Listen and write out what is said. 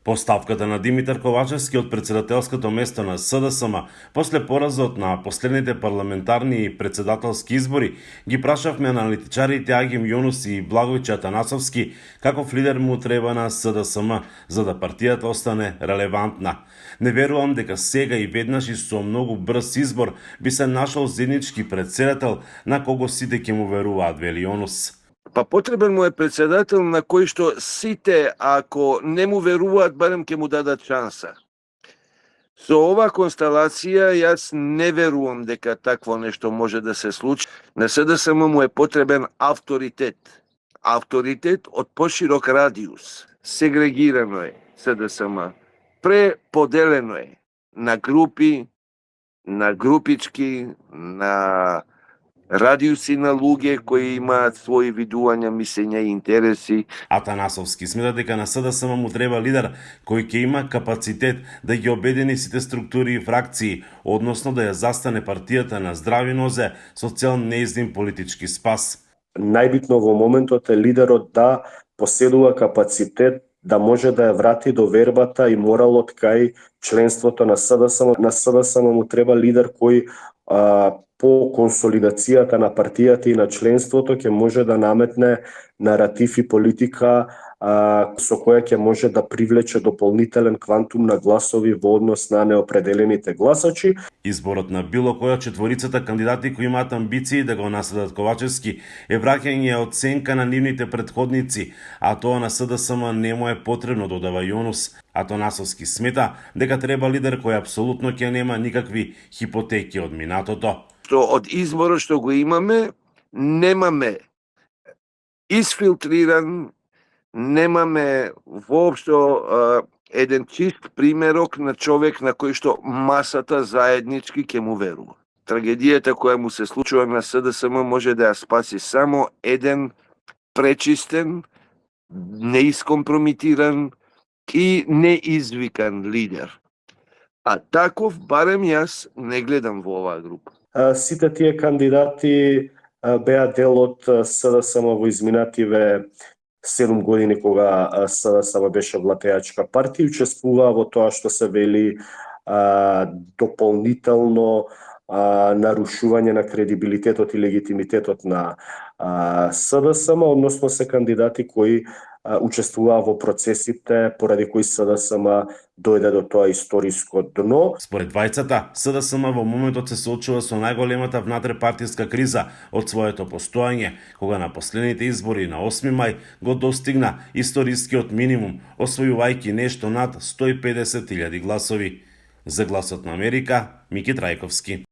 Поставката на Димитар Ковачевски од председателското место на СДСМ после поразот на последните парламентарни и председателски избори ги прашавме аналитичарите Агим Јунус и Благојче Атанасовски каков лидер му треба на СДСМ за да партијата остане релевантна. Не верувам дека сега и веднаш и со многу брз избор би се нашол заеднички председател на кого сите ќе му веруваат, вели Јунус. Па потребен му е председател на кој што сите, ако не му веруваат, барем ќе му дадат шанса. Со ова констелација јас не верувам дека такво нешто може да се случи. На СДСМ му е потребен авторитет. Авторитет од поширок радиус. Сегрегирано е СДСМ. Преподелено е на групи, на групички, на радиуси на луѓе кои имаат своји видувања, мислења и интереси. Атанасовски смета дека на СДСМ му треба лидер кој ќе има капацитет да ги обедини сите структури и фракции, односно да ја застане партијата на здрави нозе со цел неизнин политички спас. Најбитно во моментот е лидерот да поседува капацитет да може да ја врати довербата и моралот кај членството на СДСМ. На СДСМ му треба лидер кој по консолидацијата на партијата и на членството ќе може да наметне наратив и политика со која ќе може да привлече дополнителен квантум на гласови во однос на неопределените гласачи. Изборот на било која четворицата кандидати кои имаат амбиции да го наследат Ковачевски е враќање оценка на нивните претходници, а тоа на СДСМ не му е потребно, додава Јунус. Атанасовски смета дека треба лидер кој апсолутно ќе нема никакви хипотеки од минатото. Што од изборот што го имаме, немаме исфилтриран, немаме воопшто еден чист примерок на човек на кој што масата заеднички ќе му верува. Трагедијата која му се случува на СДСМ може да ја спаси само еден пречистен, неискомпромитиран и неизвикан лидер. А таков барем јас не гледам во оваа група. Сите тие кандидати беа дел од СДСМ во изминативе 7 години кога СДСМ беше влатејачка партија, учествуваа во тоа што се вели дополнително нарушување на кредибилитетот и легитимитетот на СДСМ, односно се кандидати кои учествуваа во процесите поради кои СДСМ дојде до тоа историско дно. Според двајцата, СДСМ во моментот се соочува со најголемата внатре-партиска криза од своето постојање, кога на последните избори на 8 мај го достигна историскиот минимум, освојувајќи нешто над 150.000 гласови. За Гласот на Америка, Мики Трајковски.